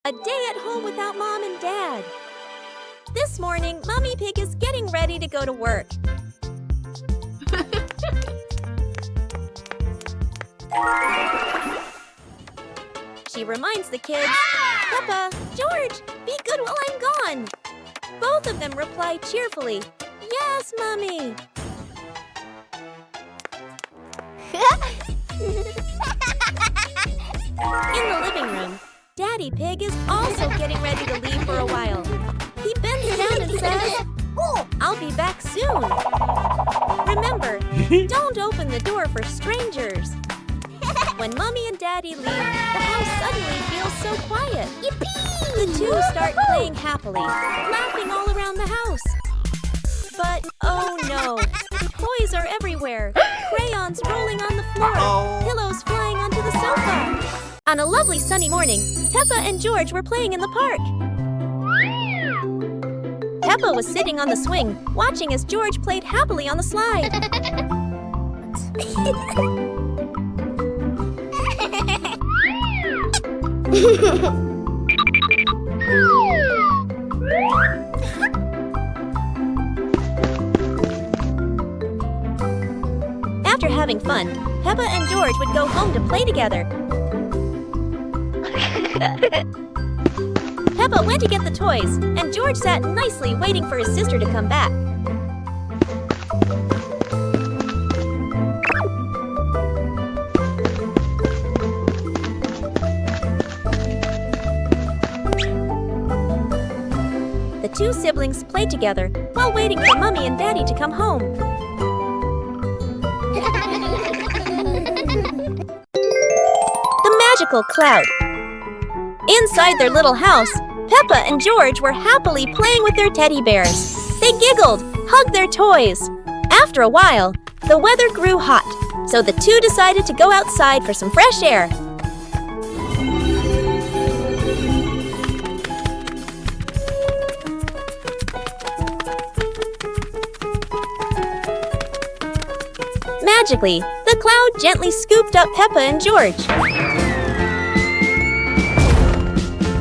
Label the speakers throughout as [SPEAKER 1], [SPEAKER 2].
[SPEAKER 1] A day at home without Mom and Dad. This morning, Mommy Pig is getting ready to go to work. She reminds the kids, Peppa, George, be good while I'm gone. Both of them reply cheerfully, Yes, Mommy. In the living room, Daddy Pig is also getting ready to leave for a while. He bends down and says, I'll be back soon. Remember, don't open the door for strangers. When Mommy and Daddy leave, the house suddenly feels so quiet. Yippee! The two start playing happily, laughing all around the house. But, oh no, toys are everywhere. Crayons rolling on the floor, pillows flying onto the sofa. On a lovely sunny morning, Peppa and George were playing in the park. Peppa was sitting on the swing, watching as George played happily on the slide. After having fun, Peppa and George would go home to play together. Peppa went to get the toys, and George sat nicely waiting for his sister to come back. The two siblings played together while waiting for Mommy and Daddy to come home. The magical cloud. Inside their little house, Peppa and George were happily playing with their teddy bears. They giggled, hugged their toys. After a while, the weather grew hot, so the two decided to go outside for some fresh air. Magically, the cloud gently scooped up Peppa and George.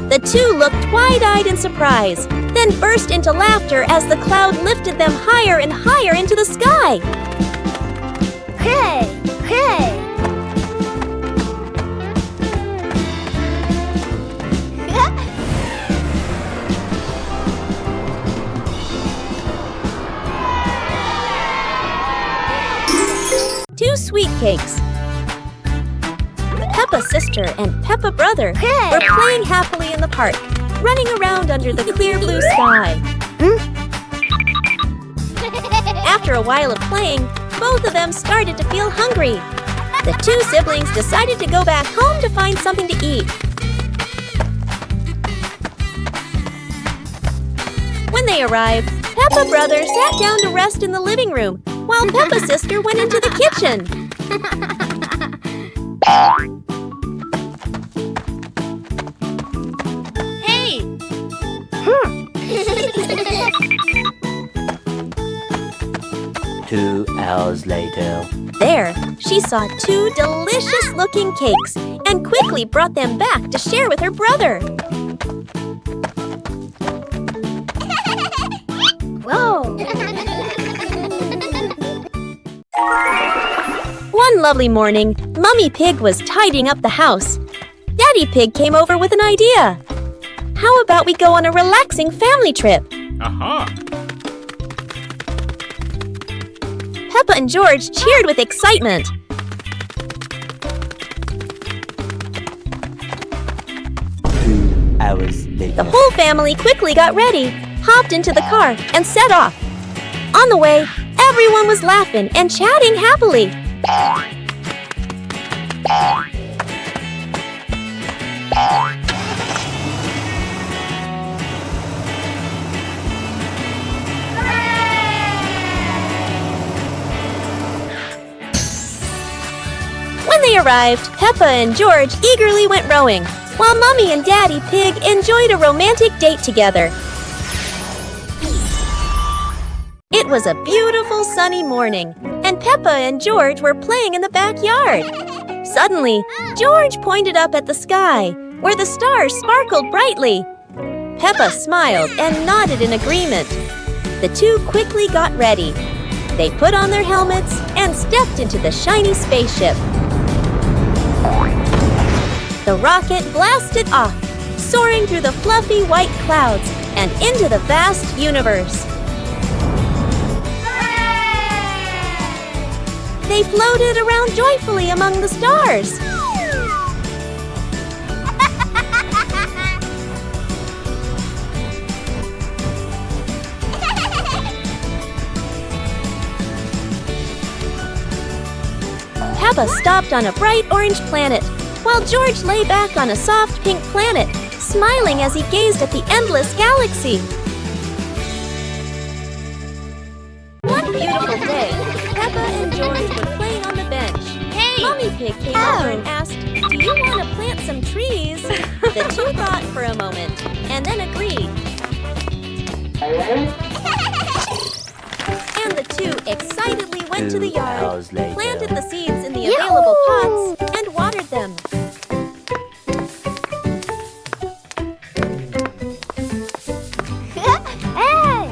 [SPEAKER 1] The two looked wide-eyed in surprise, then burst into laughter as the cloud lifted them higher and higher into the sky.
[SPEAKER 2] Hey! Hey!
[SPEAKER 1] Two sweet cakes. Peppa's sister and Peppa brother were playing happily in the park, running around under the clear blue sky. After a while of playing, both of them started to feel hungry. The two siblings decided to go back home to find something to eat. When they arrived, Peppa brother sat down to rest in the living room, while Peppa's sister went into the kitchen. Hey!
[SPEAKER 3] 2 hours later.
[SPEAKER 1] There, she saw two delicious-looking cakes and quickly brought them back to share with her brother.
[SPEAKER 2] Whoa!
[SPEAKER 1] One lovely morning, Mummy Pig was tidying up the house. Daddy Pig came over with an idea. How about we go on a relaxing family trip?
[SPEAKER 4] Aha!
[SPEAKER 1] Peppa and George cheered with excitement.
[SPEAKER 3] Hours later.
[SPEAKER 1] The whole family quickly got ready, hopped into the car, and set off. On the way, everyone was laughing and chatting happily. When they arrived, Peppa and George eagerly went rowing, while Mummy and Daddy Pig enjoyed a romantic date together. It was a beautiful sunny morning, and Peppa and George were playing in the backyard. Suddenly, George pointed up at the sky, where the stars sparkled brightly. Peppa smiled and nodded in agreement. The two quickly got ready. They put on their helmets and stepped into the shiny spaceship. The rocket blasted off, soaring through the fluffy white clouds and into the vast universe. They floated around joyfully among the stars. Peppa stopped on a bright orange planet, while George lay back on a soft pink planet, smiling as he gazed at the endless galaxy. One beautiful day, Peppa and George were playing on the bench.
[SPEAKER 2] Hey!
[SPEAKER 1] Mommy Pig came over and asked, "Do you want to plant some trees?" The two thought for a moment, and then agreed. And the two excitedly went to the
[SPEAKER 3] 2
[SPEAKER 1] yard,
[SPEAKER 3] hours later.
[SPEAKER 1] planted the seeds in the available pots, and watered them.
[SPEAKER 2] Hey!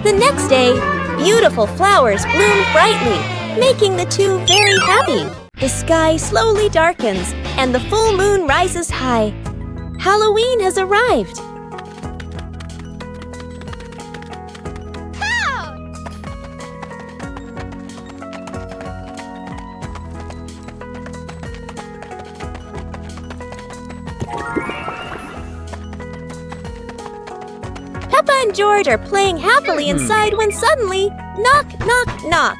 [SPEAKER 1] The next day, beautiful flowers bloomed brightly, making the two very happy. The sky slowly darkens, and the full moon rises high. Halloween has arrived. Peppa and George are playing happily inside when suddenly, knock, knock, knock.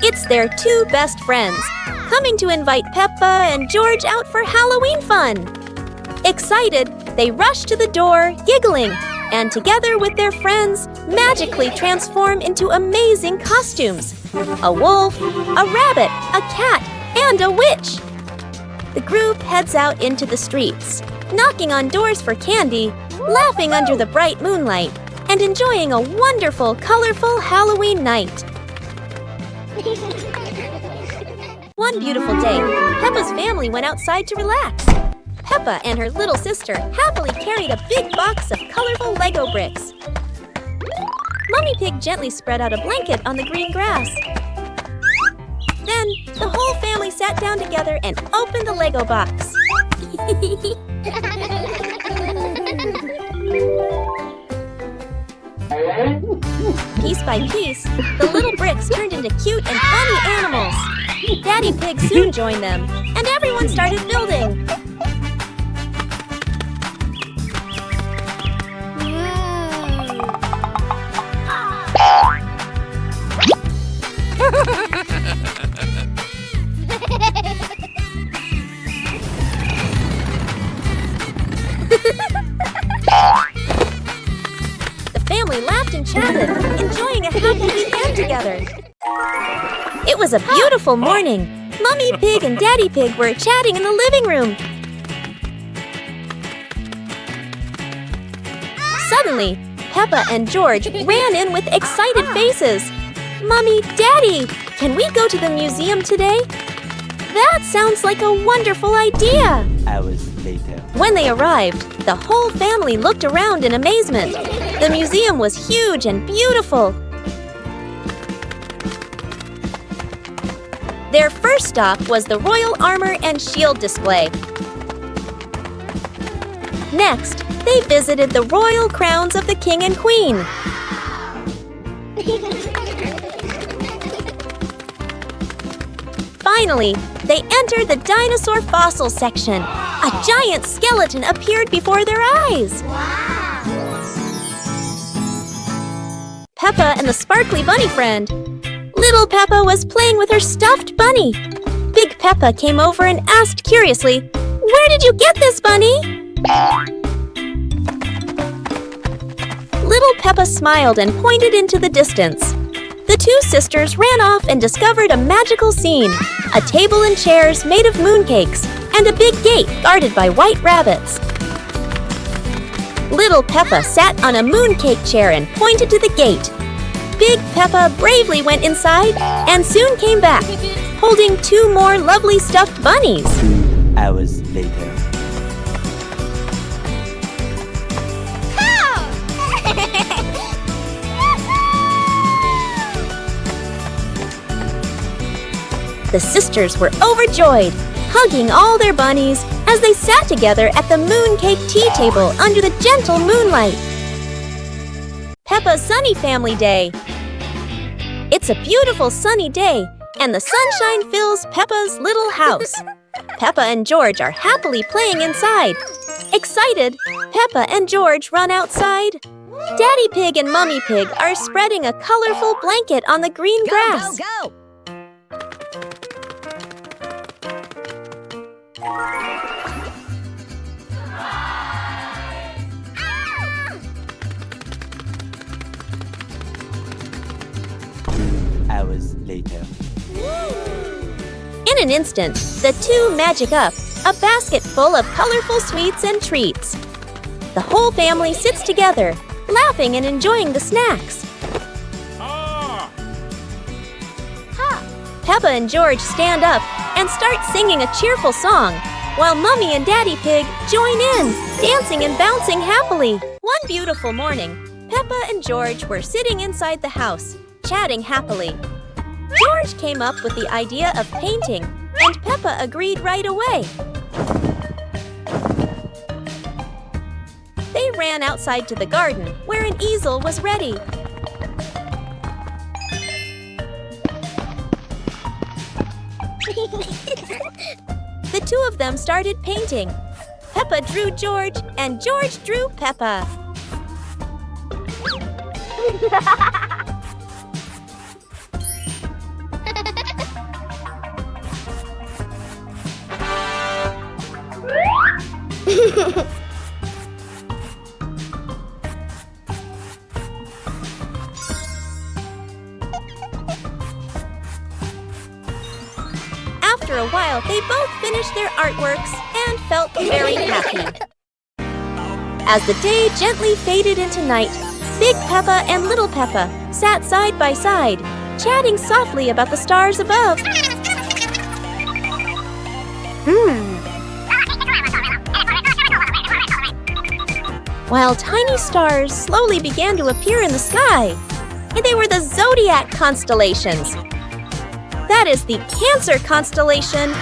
[SPEAKER 1] It's their two best friends, coming to invite Peppa and George out for Halloween fun. Excited, they rush to the door, giggling, and together with their friends, magically transform into amazing costumes. A wolf, a rabbit, a cat, and a witch. The group heads out into the streets, knocking on doors for candy, laughing under the bright moonlight, and enjoying a wonderful, colorful Halloween night. One beautiful day, Peppa's family went outside to relax. Peppa and her little sister happily carried a big box of colorful Lego bricks. Mommy Pig gently spread out a blanket on the green grass. Then, the whole family sat down together and opened the Lego box. Piece by piece, the little bricks turned into cute and funny animals. Daddy Pig soon joined them, and everyone started building. The family laughed and chatted, enjoying a happy weekend together. It was a beautiful morning. Mommy Pig and Daddy Pig were chatting in the living room. Suddenly, Peppa and George ran in with excited faces. "Mommy, Daddy, can we go to the museum today?" That sounds like a wonderful idea.
[SPEAKER 3] Hours later.
[SPEAKER 1] When they arrived, the whole family looked around in amazement. The museum was huge and beautiful. Their first stop was the Royal Armor and Shield display. Next, they visited the royal crowns of the King and Queen. Finally, they entered the dinosaur fossil section. A giant skeleton appeared before their eyes. Peppa and the sparkly bunny friend. Little Peppa was playing with her stuffed bunny. Big Peppa came over and asked curiously, "Where did you get this bunny?" Little Peppa smiled and pointed into the distance. The two sisters ran off and discovered a magical scene, a table and chairs made of mooncakes, and a big gate guarded by white rabbits. Little Peppa sat on a mooncake chair and pointed to the gate. Big Peppa bravely went inside and soon came back, holding two more lovely stuffed bunnies.
[SPEAKER 3] 2 hours later.
[SPEAKER 1] The sisters were overjoyed, hugging all their bunnies as they sat together at the mooncake tea table under the gentle moonlight. Peppa's Sunny Family Day. It's a beautiful sunny day, and the sunshine fills Peppa's little house. Peppa and George are happily playing inside. Excited, Peppa and George run outside. Daddy Pig and Mummy Pig are spreading a colorful blanket on the green grass.
[SPEAKER 2] Go!
[SPEAKER 3] Hours later.
[SPEAKER 1] In an instant, the two magic up a basket full of colorful sweets and treats. The whole family sits together, laughing and enjoying the snacks. Peppa and George stand up and start singing a cheerful song, while Mummy and Daddy Pig join in, dancing and bouncing happily. One beautiful morning, Peppa and George were sitting inside the house, chatting happily. George came up with the idea of painting, and Peppa agreed right away. They ran outside to the garden, where an easel was ready. The two of them started painting. Peppa drew George, and George drew Peppa. After a while, they both finished their artworks and felt very happy. As the day gently faded into night, Big Peppa and Little Peppa sat side by side, chatting softly about the stars above. While tiny stars slowly began to appear in the sky, and they were the zodiac constellations. That is the Cancer constellation,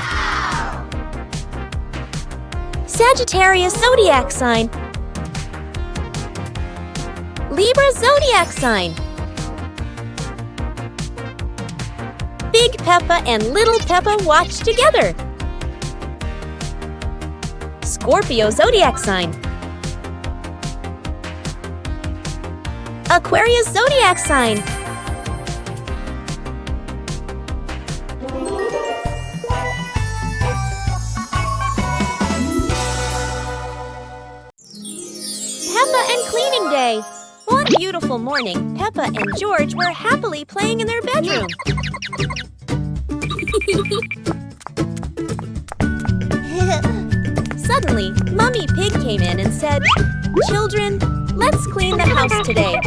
[SPEAKER 1] Sagittarius zodiac sign, Libra zodiac sign. Big Peppa and Little Peppa watched together. Scorpio zodiac sign, Aquarius zodiac sign, Peppa and Cleaning Day. One beautiful morning, Peppa and George were happily playing in their bedroom. Suddenly, Mummy Pig came in and said, "Children, let's clean the house today."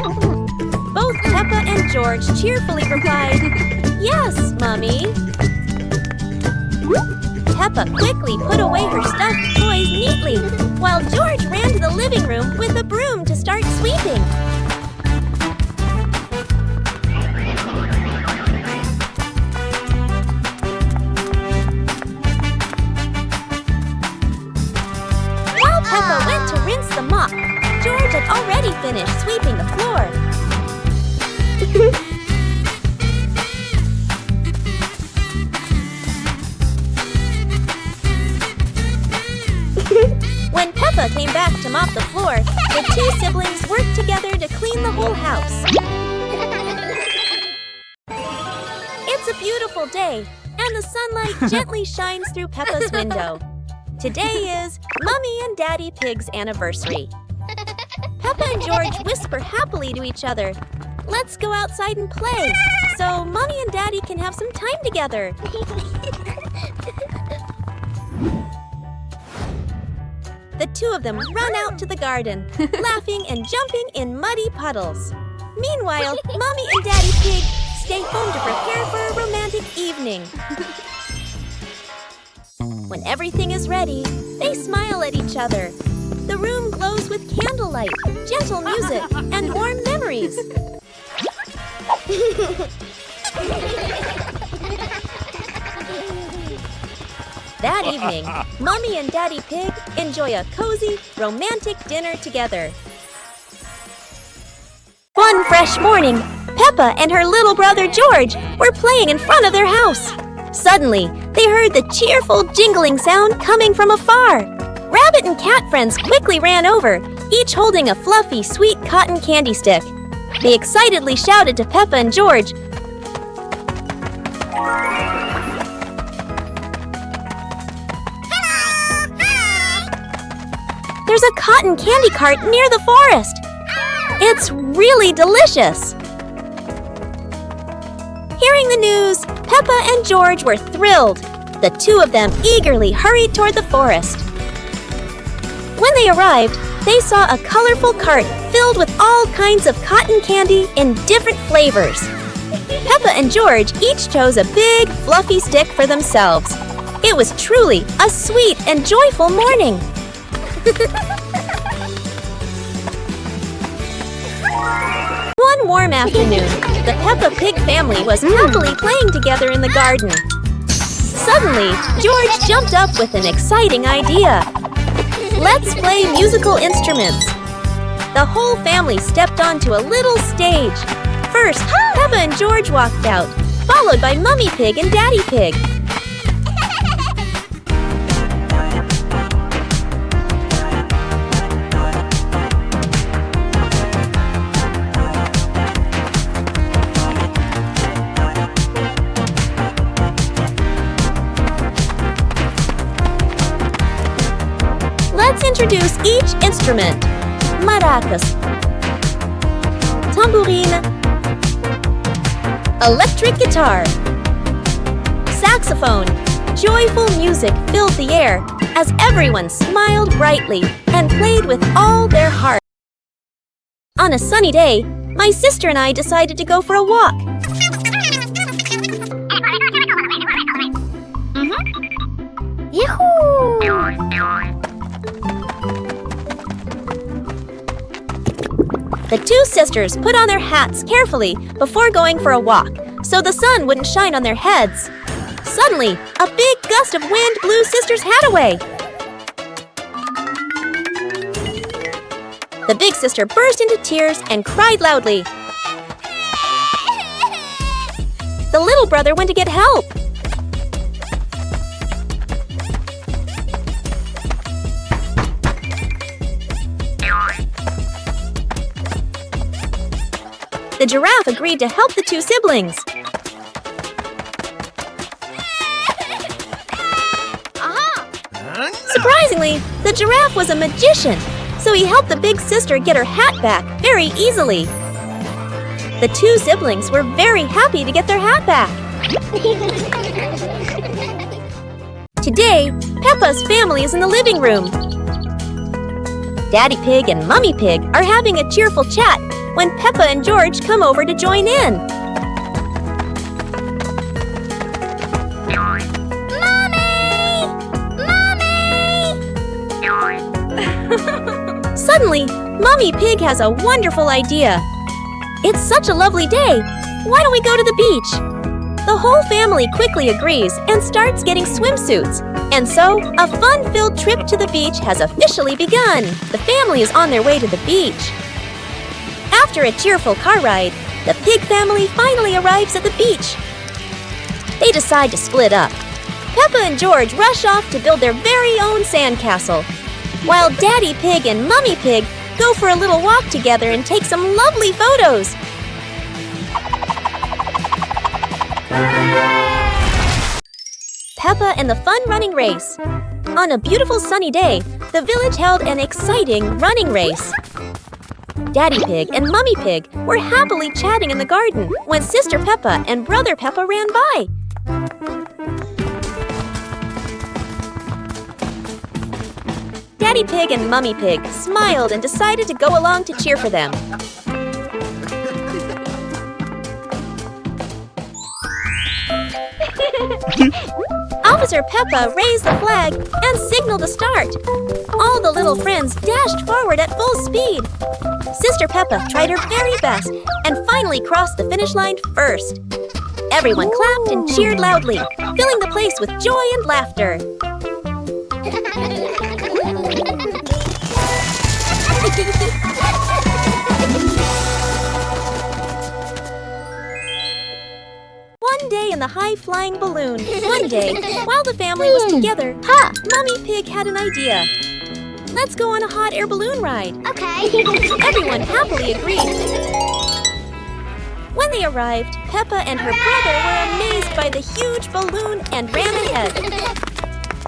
[SPEAKER 1] Both Peppa and George cheerfully replied, "Yes, Mummy." Peppa quickly put away her stuffed toys neatly, while George ran to the living room with a broom to start sweeping. While Peppa went to rinse the mop, George had already finished sweeping the floor. When Peppa came back to mop the floor, the two siblings worked together to clean the whole house. It's a beautiful day, and the sunlight gently shines through Peppa's window. Today is Mummy and Daddy Pig's anniversary. Peppa and George whisper happily to each other. Let's go outside and play, so Mommy and Daddy can have some time together. The two of them run out to the garden, laughing and jumping in muddy puddles. Meanwhile, Mommy and Daddy Pig stay home to prepare for a romantic evening. When everything is ready, they smile at each other. The room glows with candlelight, gentle music, and warm memories. That evening, Mommy and Daddy Pig enjoy a cozy, romantic dinner together. One fresh morning, Peppa and her little brother George were playing in front of their house. Suddenly, they heard the cheerful jingling sound coming from afar. Rabbit and cat friends quickly ran over, each holding a fluffy, sweet cotton candy stick. They excitedly shouted to Peppa and George, "There's a cotton candy cart near the forest. It's really delicious." Hearing the news, Peppa and George were thrilled. The two of them eagerly hurried toward the forest. When they arrived, they saw a colorful cart filled with all kinds of cotton candy in different flavors. Peppa and George each chose a big, fluffy stick for themselves. It was truly a sweet and joyful morning. One warm afternoon, the Peppa Pig family was happily playing together in the garden. Suddenly, George jumped up with an exciting idea. "Let's play musical instruments." The whole family stepped onto a little stage. First, Peppa and George walked out, followed by Mummy Pig and Daddy Pig. Let's introduce each instrument. Maracas, tambourine, electric guitar, saxophone. Joyful music filled the air as everyone smiled brightly and played with all their heart. On a sunny day, my sister and I decided to go for a walk.
[SPEAKER 2] Yahoo!
[SPEAKER 1] The two sisters put on their hats carefully before going for a walk, so the sun wouldn't shine on their heads. Suddenly, a big gust of wind blew Sister's hat away. The big sister burst into tears and cried loudly. The little brother went to get help. The giraffe agreed to help the two siblings. Surprisingly, the giraffe was a magician, so he helped the big sister get her hat back very easily. The two siblings were very happy to get their hat back. Today, Peppa's family is in the living room. Daddy Pig and Mummy Pig are having a cheerful chat when Peppa and George come over to join in. Suddenly, Mummy Pig has a wonderful idea. It's such a lovely day. Why don't we go to the beach? The whole family quickly agrees and starts getting swimsuits. And so, a fun-filled trip to the beach has officially begun. The family is on their way to the beach. After a cheerful car ride, the pig family finally arrives at the beach. They decide to split up. Peppa and George rush off to build their very own sandcastle, while Daddy Pig and Mummy Pig go for a little walk together and take some lovely photos. Peppa and the fun running race. On a beautiful sunny day, the village held an exciting running race. Daddy Pig and Mummy Pig were happily chatting in the garden when Sister Peppa and Brother Peppa ran by. Daddy Pig and Mummy Pig smiled and decided to go along to cheer for them. Officer Peppa raised the flag and signaled a start. All the little friends dashed forward at full speed. Sister Peppa tried her very best and finally crossed the finish line first. Everyone clapped and cheered loudly, filling the place with joy and laughter. One day in the high-flying balloon. One day, while the family was together, Mummy Pig had an idea. Let's go on a hot air balloon ride.
[SPEAKER 2] Okay.
[SPEAKER 1] Everyone happily agreed. When they arrived, Peppa and her brother were amazed by the huge balloon and ran ahead.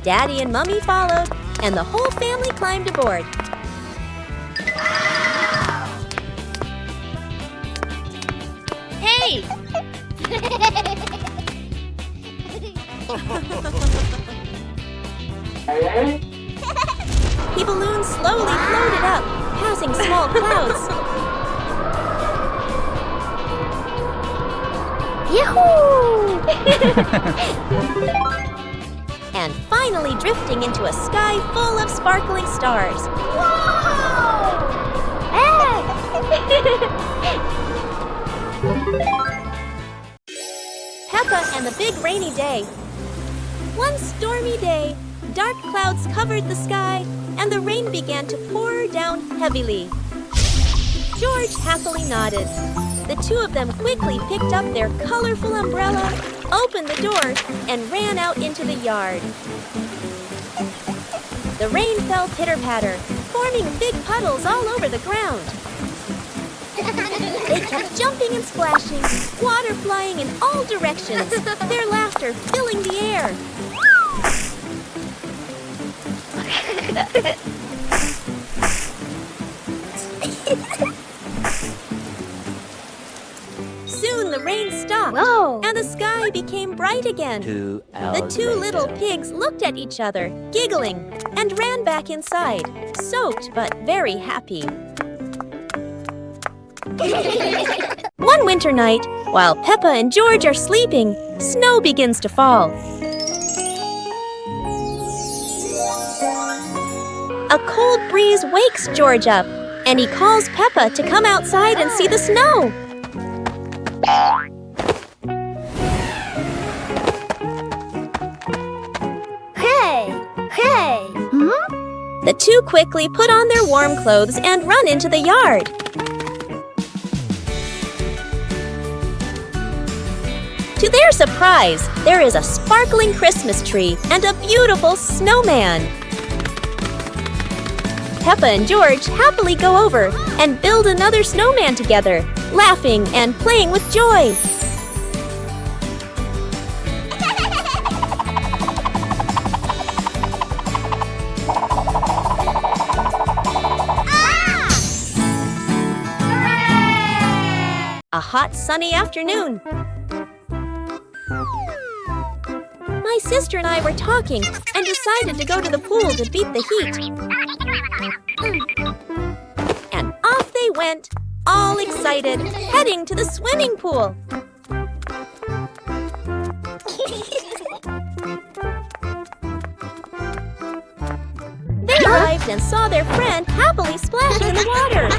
[SPEAKER 1] Daddy and Mummy followed, and the whole family climbed aboard. Hey! The balloon slowly floated up, passing small clouds.
[SPEAKER 2] Yahoo!
[SPEAKER 1] And finally drifting into a sky full of sparkling stars.
[SPEAKER 2] Whoa! Hey!
[SPEAKER 1] Peppa and the Big Rainy Day. One stormy day, dark clouds covered the sky, and the rain began to pour down heavily. George happily nodded. The two of them quickly picked up their colorful umbrella, opened the door, and ran out into the yard. The rain fell pitter-patter, forming big puddles all over the ground. They kept jumping and splashing, water flying in all directions, their laughter filling the air. Soon the rain stopped,
[SPEAKER 2] Whoa.
[SPEAKER 1] and the sky became bright again.
[SPEAKER 3] 2
[SPEAKER 1] The
[SPEAKER 3] hours
[SPEAKER 1] two little
[SPEAKER 3] later.
[SPEAKER 1] pigs looked at each other, giggling, and ran back inside, soaked but very happy. One winter night, while Peppa and George are sleeping, snow begins to fall. A cold breeze wakes George up, and he calls Peppa to come outside and see the snow.
[SPEAKER 2] Hey!
[SPEAKER 1] The two quickly put on their warm clothes and run into the yard. To their surprise, there is a sparkling Christmas tree and a beautiful snowman. Peppa and George happily go over and build another snowman together, laughing and playing with joy. A hot, sunny afternoon. My sister and I were talking and decided to go to the pool to beat the heat. And off they went, all excited, heading to the swimming pool. They arrived and saw their friend happily splashing in the water.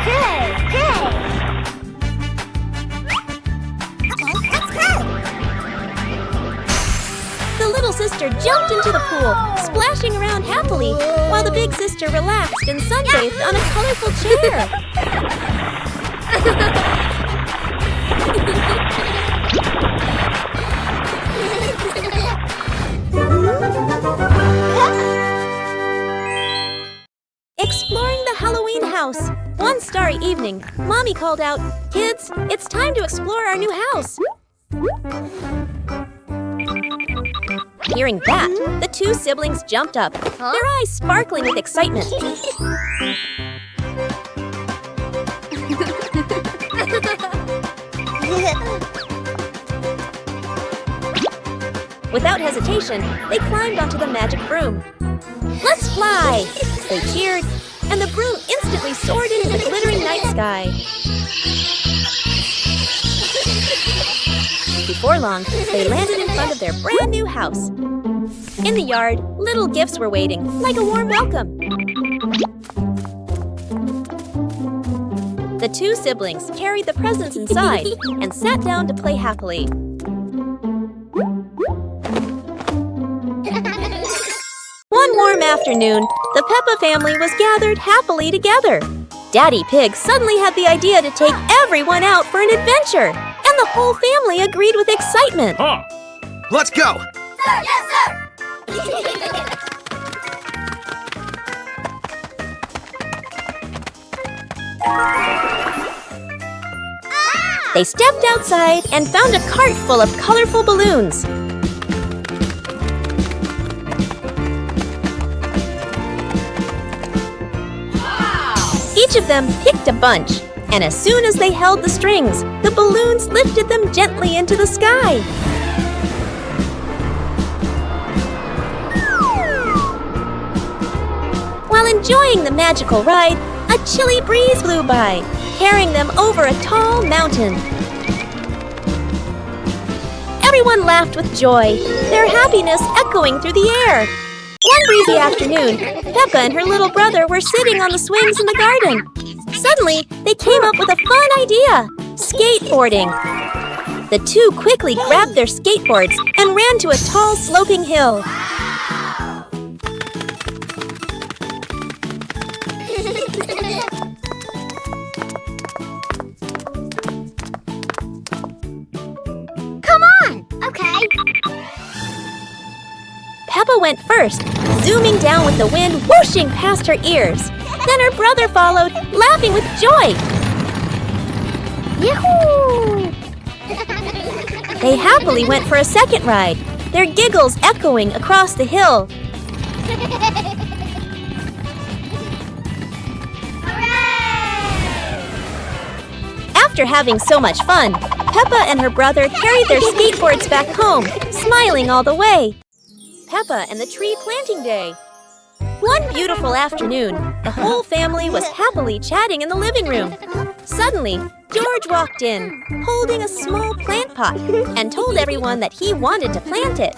[SPEAKER 2] Hey!
[SPEAKER 1] The little sister jumped into the pool, splashing around happily, while the big sister relaxed and sunbathed on a colorful chair. Exploring the Halloween house. One starry evening, Mommy called out, "Kids, it's time to explore our new house." Hearing that, the two siblings jumped up, their eyes sparkling with excitement. Without hesitation, they climbed onto the magic broom. "Let's fly!" They cheered, and the broom instantly soared into the glittering night sky. Before long, they landed in front of their brand new house. In the yard, little gifts were waiting, like a warm welcome. The two siblings carried the presents inside and sat down to play happily. One warm afternoon, the Peppa family was gathered happily together. Daddy Pig suddenly had the idea to take everyone out for an adventure, and the whole family agreed with excitement.
[SPEAKER 4] Huh.
[SPEAKER 5] Let's go!
[SPEAKER 2] Sir, yes, sir!
[SPEAKER 1] They stepped outside and found a cart full of colorful balloons. Each of them picked a bunch, and as soon as they held the strings, the balloons lifted them gently into the sky. While enjoying the magical ride, a chilly breeze blew by, carrying them over a tall mountain. Everyone laughed with joy, their happiness echoing through the air. One breezy afternoon, Peppa and her little brother were sitting on the swings in the garden. Suddenly, they came up with a fun idea: skateboarding. The two quickly grabbed their skateboards and ran to a tall, sloping hill.
[SPEAKER 2] Come on! Okay.
[SPEAKER 1] Peppa went first, zooming down with the wind whooshing past her ears. Then her brother followed, laughing with joy.
[SPEAKER 2] Yahoo!
[SPEAKER 1] They happily went for a second ride, their giggles echoing across the hill. After having so much fun, Peppa and her brother carried their skateboards back home, smiling all the way. Peppa and the Tree Planting Day. One beautiful afternoon, the whole family was happily chatting in the living room. Suddenly, George walked in, holding a small plant pot, and told everyone that he wanted to plant it.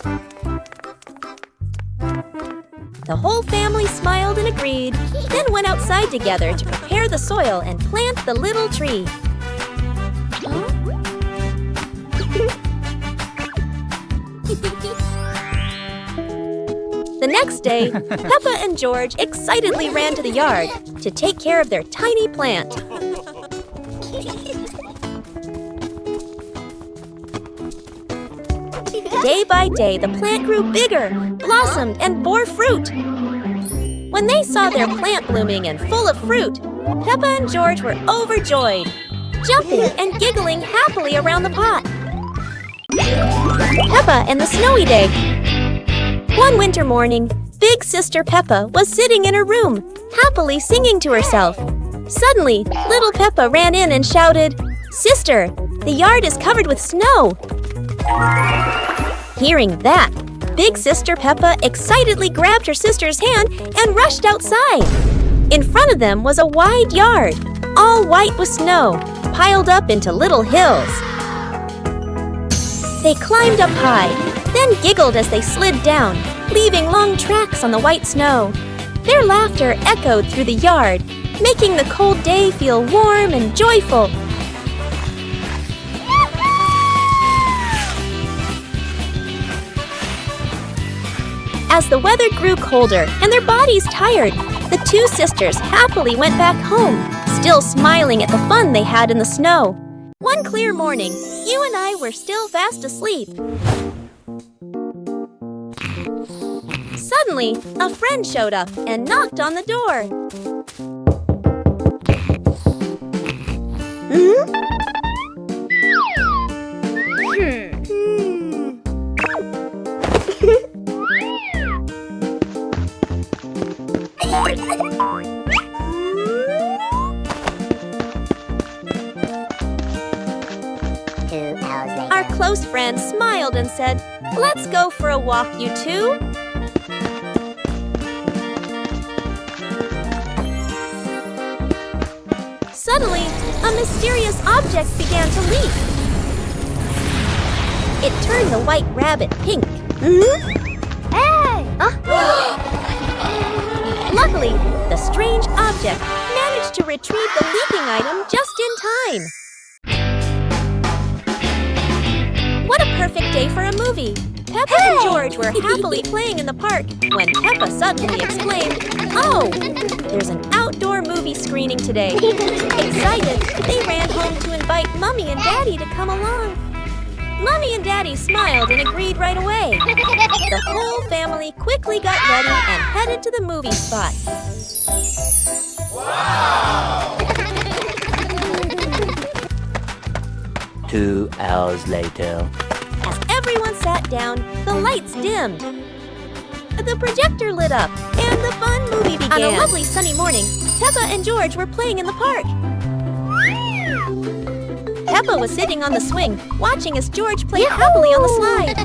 [SPEAKER 1] The whole family smiled and agreed, then went outside together to prepare the soil and plant the little tree. The next day, Peppa and George excitedly ran to the yard to take care of their tiny plant. Day by day, the plant grew bigger, blossomed, and bore fruit. When they saw their plant blooming and full of fruit, Peppa and George were overjoyed, jumping and giggling happily around the pot. Peppa and the Snowy Day. One winter morning, Big Sister Peppa was sitting in her room, happily singing to herself. Suddenly, little Peppa ran in and shouted, "Sister, the yard is covered with snow." Hearing that, Big Sister Peppa excitedly grabbed her sister's hand and rushed outside. In front of them was a wide yard, all white with snow, piled up into little hills. They climbed up high, then giggled as they slid down, leaving long tracks on the white snow. Their laughter echoed through the yard, making the cold day feel warm and joyful. As the weather grew colder and their bodies tired, the two sisters happily went back home, still smiling at the fun they had in the snow. One clear morning, you and I were still fast asleep. Suddenly, a friend showed up and knocked on the door. Our close friend smiled and said, "Let's go for a walk, you two." Suddenly, a mysterious object began to leak. It turned the white rabbit pink.
[SPEAKER 2] Hey!
[SPEAKER 1] Luckily, the strange object managed to retrieve the leaking item just in time. What a perfect day for a movie! Peppa and George were happily playing in the park when Peppa suddenly exclaimed, "Oh, there's an outdoor movie screening today." Excited, they ran home to invite Mummy and Daddy to come along. Mummy and Daddy smiled and agreed right away. The whole family quickly got ready and headed to the movie spot.
[SPEAKER 3] Wow! 2 hours later.
[SPEAKER 1] As everyone sat down, the lights dimmed. The projector lit up, and the fun movie began. On a lovely sunny morning, Peppa and George were playing in the park. Peppa was sitting on the swing, watching as George played happily on the slide.